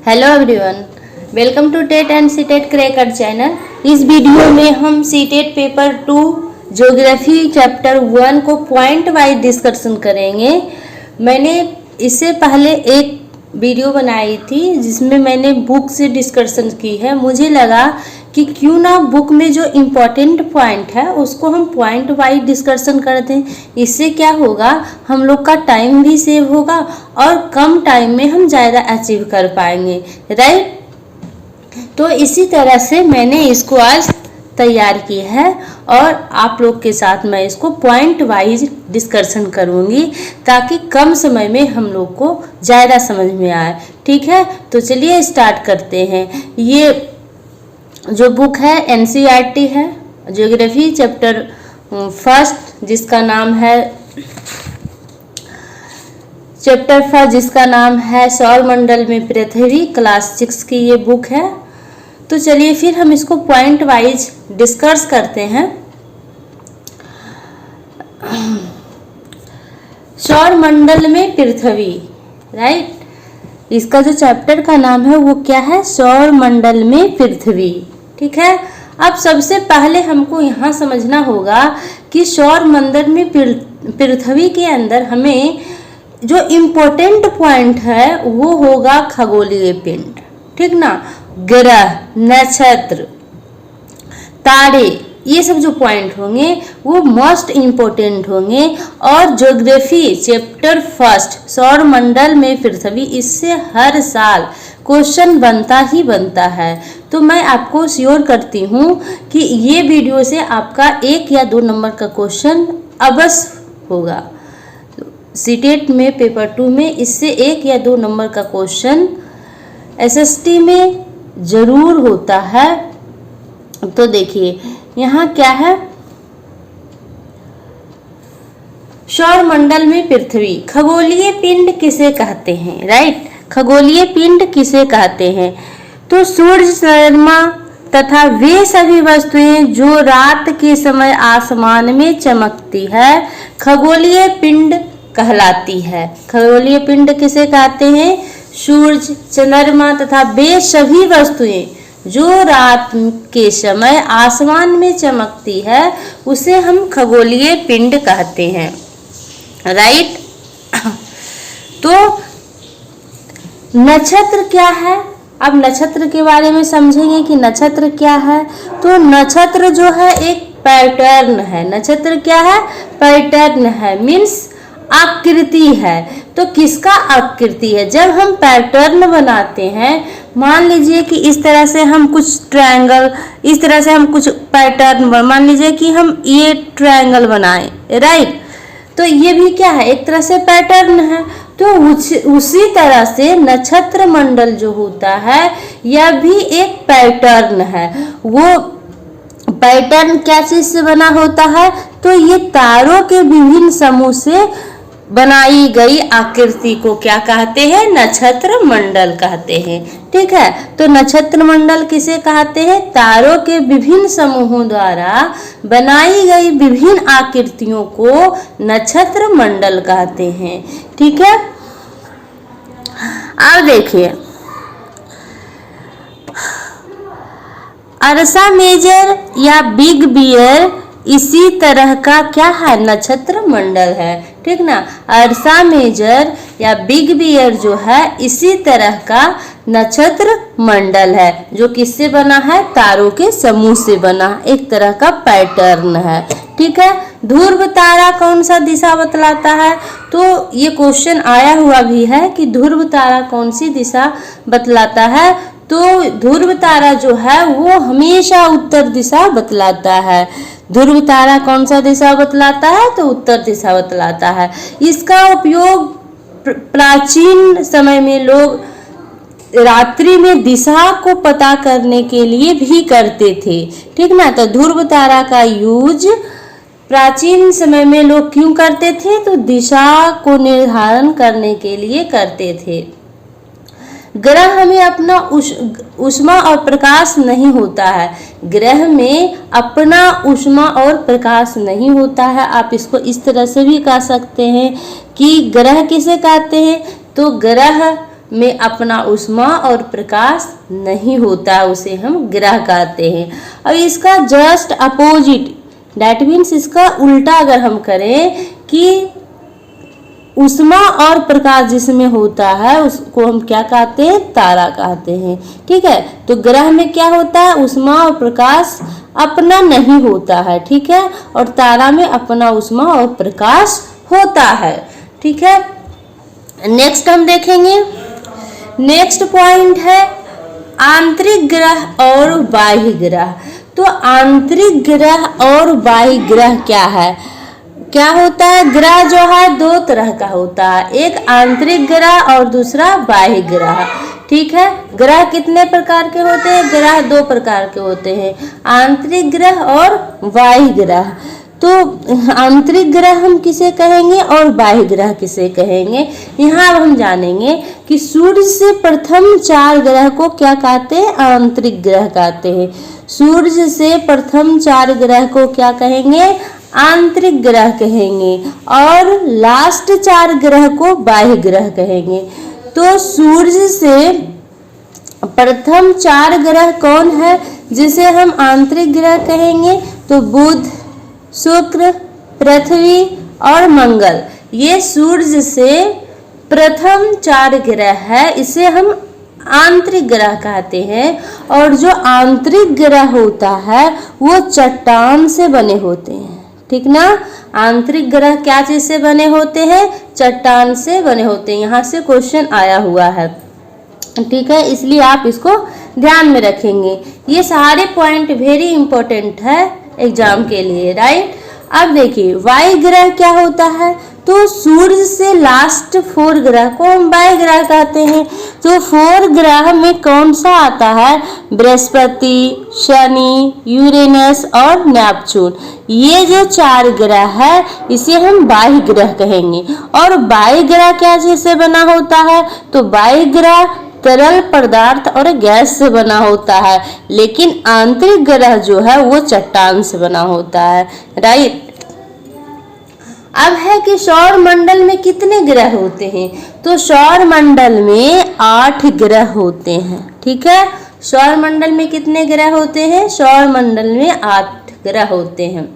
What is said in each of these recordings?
Hello everyone, welcome to TET and CTET cracker channel. इस video में हम CTET paper 2 geography chapter 1 को point wise discussion करेंगे। मैंने इससे पहले एक वीडियो बनाई थी जिसमें मैंने बुक से डिस्कशन की है। मुझे लगा कि क्यों ना बुक में जो इम्पोर्टेंट पॉइंट है उसको हम पॉइंट वाइज डिस्कशन कर दें। इससे क्या होगा, हम लोग का टाइम भी सेव होगा और कम टाइम में हम ज़्यादा अचीव कर पाएंगे, राइट। तो इसी तरह से मैंने इसको आज तैयार की है और आप लोग के साथ मैं इसको पॉइंट वाइज डिस्कशन करूँगी ताकि कम समय में हम लोग को ज़्यादा समझ में आए। ठीक है, तो चलिए स्टार्ट करते हैं। ये जो बुक है एनसीईआरटी है, ज्योग्राफी चैप्टर 1 जिसका नाम है सौरमंडल में पृथ्वी, क्लास 6 की ये बुक है। तो चलिए फिर हम इसको पॉइंट वाइज डिस्कस करते हैं। सौरमंडल में पृथ्वी, राइट। इसका जो चैप्टर का नाम है वो क्या है, सौरमंडल में पृथ्वी। ठीक है, अब सबसे पहले हमको यहाँ समझना होगा कि सौरमंडल में पृथ्वी के अंदर हमें जो इम्पोर्टेंट पॉइंट है वो होगा खगोलीय पिंड, ठीक ना। ग्रह, नक्षत्र, तारे, ये सब जो पॉइंट होंगे वो मोस्ट इम्पोर्टेंट होंगे। और ज्योग्राफी चैप्टर 1 सौरमंडल में पृथ्वी, इससे हर साल क्वेश्चन बनता ही बनता है। तो मैं आपको श्योर करती हूँ कि ये वीडियो से आपका 1 या 2 नंबर का क्वेश्चन अवश्य होगा। सीटेट में पेपर 2 में इससे 1 या 2 नंबर का क्वेश्चन एसएसटी में जरूर होता है। तो देखिए यहाँ क्या है, सौरमंडल में पृथ्वी, खगोलीय पिंड किसे कहते हैं, राइट। खगोलीय पिंड किसे कहते हैं, तो सूर्य, चंद्रमा तथा वे सभी वस्तुएं जो रात के समय आसमान में चमकती है खगोलीय पिंड कहलाती है। खगोलीय पिंड किसे कहते हैं, सूर्य, चंद्रमा तथा वे सभी वस्तुएं जो रात के समय आसमान में चमकती है उसे हम खगोलीय पिंड कहते हैं, राइट। तो नक्षत्र क्या है, अब नक्षत्र के बारे में समझेंगे कि नक्षत्र क्या है। तो नक्षत्र जो है एक पैटर्न है। नक्षत्र क्या है, पैटर्न है, मीन्स आकृति है। तो किसका आकृति है, जब हम पैटर्न बनाते हैं, मान लीजिए कि इस तरह से हम कुछ ट्रायंगल, इस तरह से हम कुछ पैटर्न, मान लीजिए कि हम ये ट्रायंगल बनाएं, राइट। तो ये भी क्या है, एक तरह से पैटर्न है। तो उसी तरह से नक्षत्र मंडल जो होता है यह भी एक पैटर्न है। वो पैटर्न क्या चीज से बना होता है, तो ये तारों के विभिन्न समूह से बनाई गई आकृति को क्या कहते हैं, नक्षत्र मंडल कहते हैं। ठीक है, तो नक्षत्र मंडल किसे कहते हैं, तारों के विभिन्न समूहों द्वारा बनाई गई विभिन्न आकृतियों को नक्षत्र मंडल कहते हैं। ठीक है, अब देखिए अर्सा मेजर या बिग बियर इसी तरह का क्या है, नक्षत्र मंडल है, ठीक ना। अर्सा मेजर या बिग बियर जो है इसी तरह का नक्षत्र मंडल है जो किससे बना है, तारों के समूह से बना एक तरह का पैटर्न है। ठीक है, ध्रुव तारा कौन सा दिशा बतलाता है, तो ये क्वेश्चन आया हुआ भी है कि ध्रुव तारा कौन सी दिशा बतलाता है। तो ध्रुव तारा जो है वो हमेशा उत्तर दिशा बतलाता है। ध्रुव तारा कौन सा दिशा बतलाता है, तो उत्तर दिशा बतलाता है। इसका उपयोग प्राचीन समय में लोग रात्रि में दिशा को पता करने के लिए भी करते थे, ठीक ना। तो ध्रुव तारा का यूज प्राचीन समय में लोग क्यों करते थे, तो दिशा को निर्धारण करने के लिए करते थे। ग्रह में अपना ऊष्मा और प्रकाश नहीं होता है, ग्रह में अपना ऊष्मा और प्रकाश नहीं होता है। आप इसको इस तरह से भी कह सकते हैं कि ग्रह किसे कहते हैं, तो ग्रह में अपना ऊष्मा और प्रकाश नहीं होता, उसे हम ग्रह कहते हैं। और इसका जस्ट अपोजिट, दैट मीन्स इसका उल्टा अगर हम करें कि ऊष्मा और प्रकाश जिसमें होता है उसको हम क्या कहते हैं, तारा कहते हैं। ठीक है, तो ग्रह में क्या होता है, ऊष्मा और प्रकाश अपना नहीं होता है। ठीक है, और तारा में अपना ऊष्मा और प्रकाश होता है। ठीक है, नेक्स्ट हम देखेंगे, नेक्स्ट पॉइंट है आंतरिक ग्रह और बाह्य ग्रह। तो आंतरिक ग्रह और बाह्य ग्रह क्या है, क्या होता है, ग्रह जो है दो तरह का होता है, एक आंतरिक ग्रह और दूसरा बाह्य ग्रह। ठीक है, ग्रह कितने प्रकार के होते हैं, ग्रह दो प्रकार के होते हैं, आंतरिक ग्रह और बाह्य ग्रह। तो आंतरिक ग्रह हम किसे कहेंगे और बाह्य ग्रह किसे कहेंगे, यहाँ अब हम जानेंगे कि सूर्य से प्रथम 4 ग्रह को क्या कहते हैं, आंतरिक ग्रह कहते हैं। सूर्य से प्रथम 4 ग्रह को क्या कहेंगे, आंतरिक ग्रह कहेंगे, और लास्ट 4 ग्रह को बाह्य ग्रह कहेंगे। तो सूर्य से प्रथम 4 ग्रह कौन है जिसे हम आंतरिक ग्रह कहेंगे, तो बुध, शुक्र, पृथ्वी और मंगल, ये सूर्य से प्रथम 4 ग्रह है, इसे हम आंतरिक ग्रह कहते हैं। और जो आंतरिक ग्रह होता है वो चट्टान से बने होते हैं। ठीक ना, आंतरिक ग्रह क्या चीज से बने होते हैं, चट्टान से बने होते हैं। यहाँ से क्वेश्चन आया हुआ है। ठीक है, इसलिए आप इसको ध्यान में रखेंगे। ये सारे पॉइंट वेरी इंपॉर्टेंट है एग्जाम के लिए, राइट। अब देखिए वायु ग्रह क्या होता है, तो सूर्य से लास्ट 4 ग्रह को हम वायु ग्रह कहते हैं। तो 4 ग्रह में कौन सा आता है, बृहस्पति, शनि, यूरेनस और नेपच्यून, ये जो 4 ग्रह है इसे हम वायु ग्रह कहेंगे। और वायु ग्रह क्या चीज से बना होता है, तो वायु ग्रह तरल पदार्थ और गैस से बना होता है, लेकिन आंतरिक ग्रह जो है वो चट्टान से बना होता है, राइट। अब है कि सौर मंडल में कितने ग्रह होते हैं, तो सौर मंडल में 8 ग्रह होते हैं। ठीक है, सौर मंडल में कितने ग्रह होते हैं, सौर मंडल में 8 ग्रह होते हैं।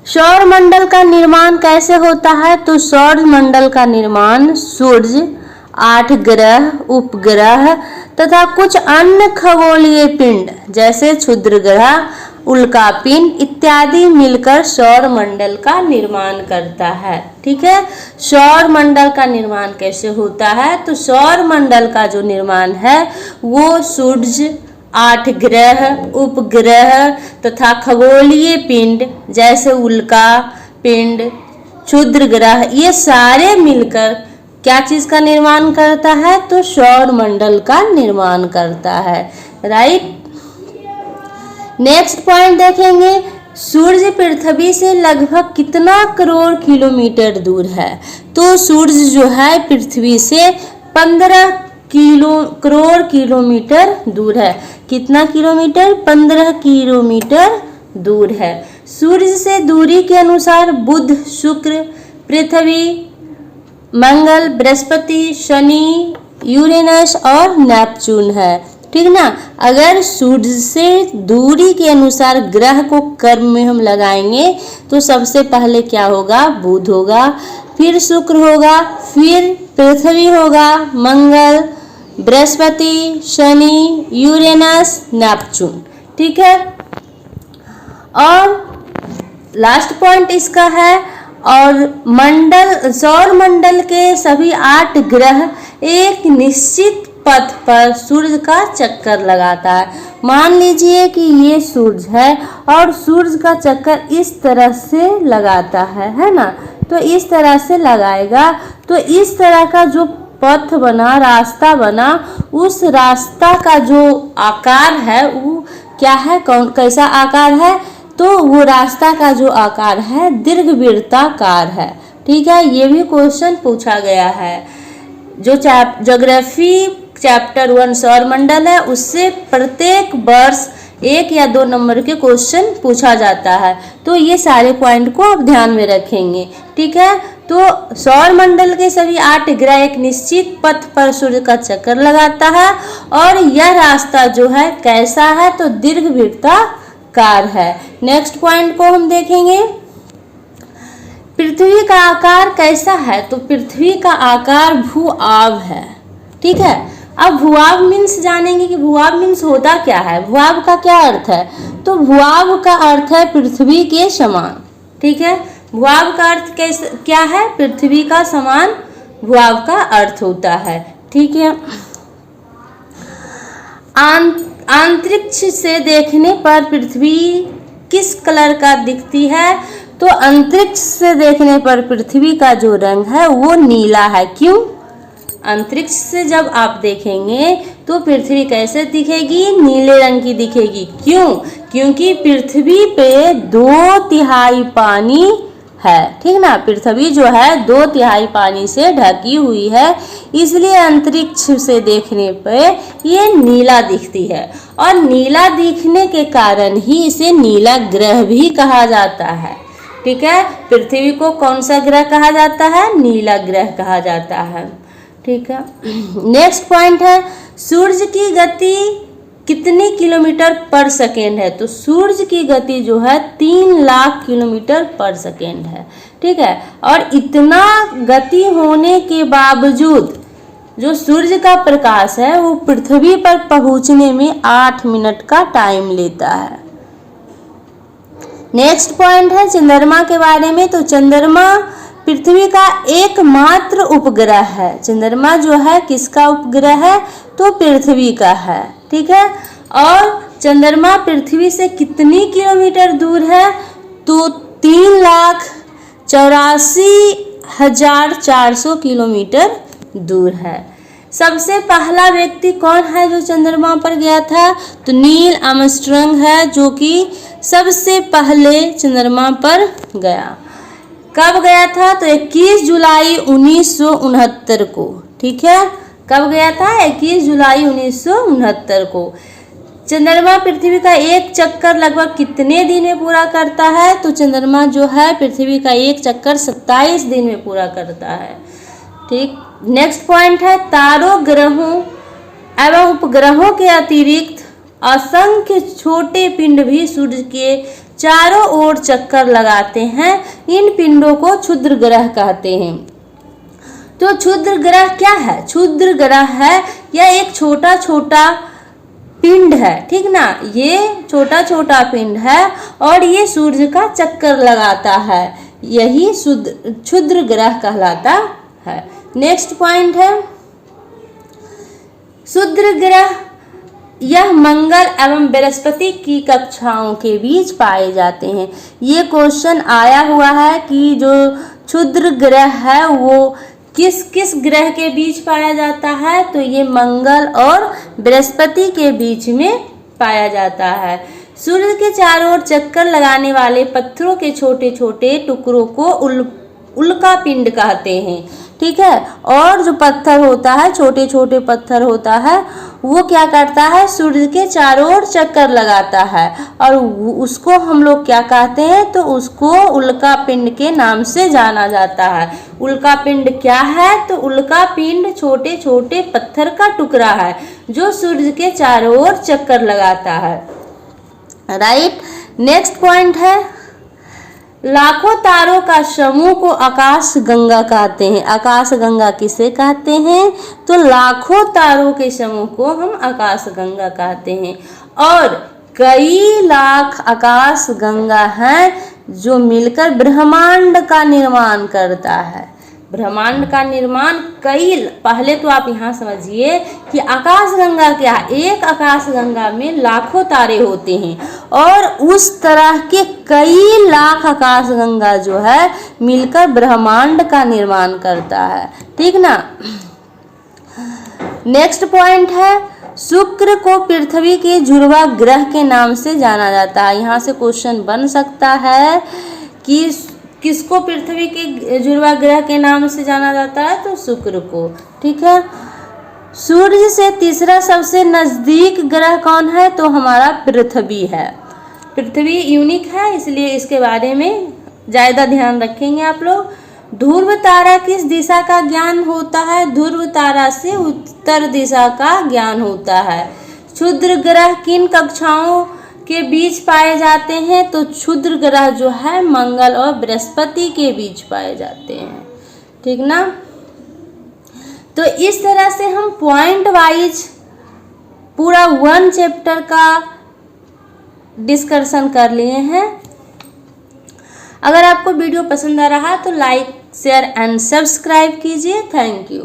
सौर मंडल का निर्माण कैसे होता है, तो सौर मंडल का निर्माण सूर्य, 8 ग्रह, उपग्रह तथा कुछ अन्य खगोलीय पिंड जैसे क्षुद्र ग्रह, उल्कापिंड इत्यादि मिलकर सौर मंडल का निर्माण करता है। ठीक है, सौर मंडल का निर्माण कैसे होता है, तो सौर मंडल का जो निर्माण है वो सूर्य, 8 ग्रह, उपग्रह तथा खगोलीय पिंड जैसे उल्का पिंड, क्षुद्र ग्रह, ये सारे मिलकर क्या चीज का निर्माण करता है, तो सौर मंडल का निर्माण करता है, राइट। नेक्स्ट पॉइंट देखेंगे, सूर्य पृथ्वी से लगभग कितना करोड़ किलोमीटर दूर है, तो सूर्य जो है पृथ्वी से 15 करोड़ किलोमीटर दूर है। कितना किलोमीटर, 15 किलोमीटर दूर है। सूर्य से दूरी के अनुसार बुध, शुक्र, पृथ्वी, मंगल, बृहस्पति, शनि, यूरेनस और नेपच्यून है। ठीक ना, अगर सूर्य से दूरी के अनुसार ग्रह को क्रम में हम लगाएंगे तो सबसे पहले क्या होगा, बुध होगा, फिर शुक्र होगा, फिर पृथ्वी होगा, मंगल, बृहस्पति, शनि, यूरेनस, नेपच्यून। ठीक है, और लास्ट पॉइंट इसका है, और मंडल, सौर मंडल के सभी 8 ग्रह एक निश्चित पथ पर सूर्य का चक्कर लगाता है। मान लीजिए कि ये सूर्य है और सूर्य का चक्कर इस तरह से लगाता है ना, तो इस तरह से लगाएगा, तो इस तरह का जो पथ बना, रास्ता बना, उस रास्ता का जो आकार है वो क्या है, कौन कैसा आकार है, तो वो रास्ता का जो आकार है दीर्घवृत्ताकार है। ठीक है, ये भी क्वेश्चन पूछा गया है। जो ज्योग्राफी चैप्टर 1 सौर मंडल है उससे प्रत्येक वर्ष 1 या 2 नंबर के क्वेश्चन पूछा जाता है, तो ये सारे पॉइंट को आप ध्यान में रखेंगे। ठीक है, तो सौर मंडल के सभी 8 ग्रह एक निश्चित पथ पर सूर्य का चक्कर लगाता है और यह रास्ता जो है कैसा है, तो दीर्घवृत्ताकार है। नेक्स्ट पॉइंट को हम देखेंगे, पृथ्वी का आकार कैसा है, तो पृथ्वी का आकार भूआव है। ठीक है, अब भूआव मीन्स जानेंगे कि भूआव मीन्स होता क्या है, भूआव का क्या अर्थ है, तो भूआव का अर्थ है पृथ्वी के समान। ठीक है, भूआव का अर्थ कैसे क्या है, पृथ्वी का समान भूआव का अर्थ होता है। ठीक है, अंतरिक्ष से देखने पर पृथ्वी किस कलर का दिखती है, तो अंतरिक्ष से देखने पर पृथ्वी का जो रंग है वो नीला है। क्यों, अंतरिक्ष से जब आप देखेंगे तो पृथ्वी कैसे दिखेगी, नीले रंग की दिखेगी। क्यों, क्योंकि पृथ्वी पे 2/3 पानी है। ठीक ना, पृथ्वी जो है 2/3 पानी से ढकी हुई है, इसलिए अंतरिक्ष से देखने पे ये नीला दिखती है और नीला दिखने के कारण ही इसे नीला ग्रह भी कहा जाता है। ठीक है, पृथ्वी को कौन सा ग्रह कहा जाता है, नीला ग्रह कहा जाता है। ठीक है, नेक्स्ट पॉइंट है, सूर्य की गति कितने किलोमीटर पर सेकेंड है, तो सूर्य की गति जो है 3 लाख किलोमीटर पर सेकेंड है। ठीक है, और इतना गति होने के बावजूद जो सूर्य का प्रकाश है वो पृथ्वी पर पहुंचने में 8 मिनट का टाइम लेता है। नेक्स्ट पॉइंट है चंद्रमा के बारे में, तो चंद्रमा पृथ्वी का एकमात्र उपग्रह है। चंद्रमा जो है किसका उपग्रह है, तो पृथ्वी का है। ठीक है, और चंद्रमा पृथ्वी से कितनी किलोमीटर दूर है, तो 3,84,400 किलोमीटर दूर है। सबसे पहला व्यक्ति कौन है जो चंद्रमा पर गया था, तो नील आर्मस्ट्रांग है, जो कि सबसे पहले चंद्रमा पर गया। कब गया था, तो 21 जुलाई 1969 को। ठीक है, कब गया था, 21 जुलाई 1969 को। चंद्रमा पृथ्वी का एक चक्कर लगभग कितने दिन में पूरा करता है, तो चंद्रमा जो है पृथ्वी का एक चक्कर 27 दिन में पूरा करता है। ठीक, नेक्स्ट पॉइंट है, तारों, ग्रहों एवं उपग्रहों के अतिरिक्त असंख्य छोटे पिंड भी सूर्य के चारों ओर चक्कर लगाते हैं। इन पिंडों को क्षुद्र ग्रह कहते हैं। तो क्षुद्र ग्रह क्या है, क्षुद्र ग्रह है यह एक छोटा छोटा पिंड है। ठीक ना, ये छोटा छोटा पिंड है और ये सूर्य का चक्कर लगाता है, यही क्षुद्र ग्रह कहलाता है। नेक्स्ट पॉइंट है, क्षुद्र ग्रह यह मंगल एवं बृहस्पति की कक्षाओं के बीच पाए जाते हैं। ये क्वेश्चन आया हुआ है कि जो क्षुद्र ग्रह है वो किस किस ग्रह के बीच पाया जाता है, तो ये मंगल और बृहस्पति के बीच में पाया जाता है। सूर्य के चारों ओर चक्कर लगाने वाले पत्थरों के छोटे छोटे टुकड़ों को उल्का पिंड कहते हैं। ठीक है, और जो पत्थर होता है, छोटे छोटे पत्थर होता है, वो क्या करता है, सूर्य के चारों ओर चक्कर लगाता है और उसको हम लोग क्या कहते हैं, तो उसको उल्का पिंड के नाम से जाना जाता है। उल्का पिंड क्या है, तो उल्का पिंड छोटे छोटे पत्थर का टुकड़ा है जो सूर्य के चारों ओर चक्कर लगाता है। राइट, नेक्स्ट पॉइंट है, लाखों तारों का समूह को आकाश गंगा कहते हैं। आकाश गंगा किसे कहते हैं, तो लाखों तारों के समूह को हम आकाश गंगा कहते हैं। और कई लाख आकाश गंगा हैं जो मिलकर ब्रह्मांड का निर्माण करता है। ब्रह्मांड का निर्माण कई, पहले तो आप यहाँ समझिए कि आकाश गंगा क्या है, एक आकाश गंगा में लाखों तारे होते हैं और उस तरह के कई लाख आकाश गंगा जो है मिलकर ब्रह्मांड का निर्माण करता है। ठीक ना, नेक्स्ट पॉइंट है, शुक्र को पृथ्वी के जुड़वा ग्रह के नाम से जाना जाता है। यहाँ से क्वेश्चन बन सकता है कि किसको पृथ्वी के जुड़वा ग्रह के नाम से जाना जाता है, तो शुक्र को। ठीक है, सूर्य से तीसरा सबसे नजदीक ग्रह कौन है, तो हमारा पृथ्वी है। पृथ्वी यूनिक है इसलिए इसके बारे में ज़्यादा ध्यान रखेंगे आप लोग। ध्रुव तारा किस दिशा का ज्ञान होता है? ध्रुव तारा से उत्तर दिशा का ज्ञान होता है। क्षुद्र ग्रह किन कक्षाओं के बीच पाए जाते हैं? तो क्षुद्र ग्रह जो है मंगल और बृहस्पति के बीच पाए जाते हैं, ठीक ना। तो इस तरह से हम पॉइंट वाइज पूरा 1 चैप्टर का डिस्कशन कर लिए हैं। अगर आपको वीडियो पसंद आ रहा तो लाइक शेयर एंड सब्सक्राइब कीजिए। Thank you.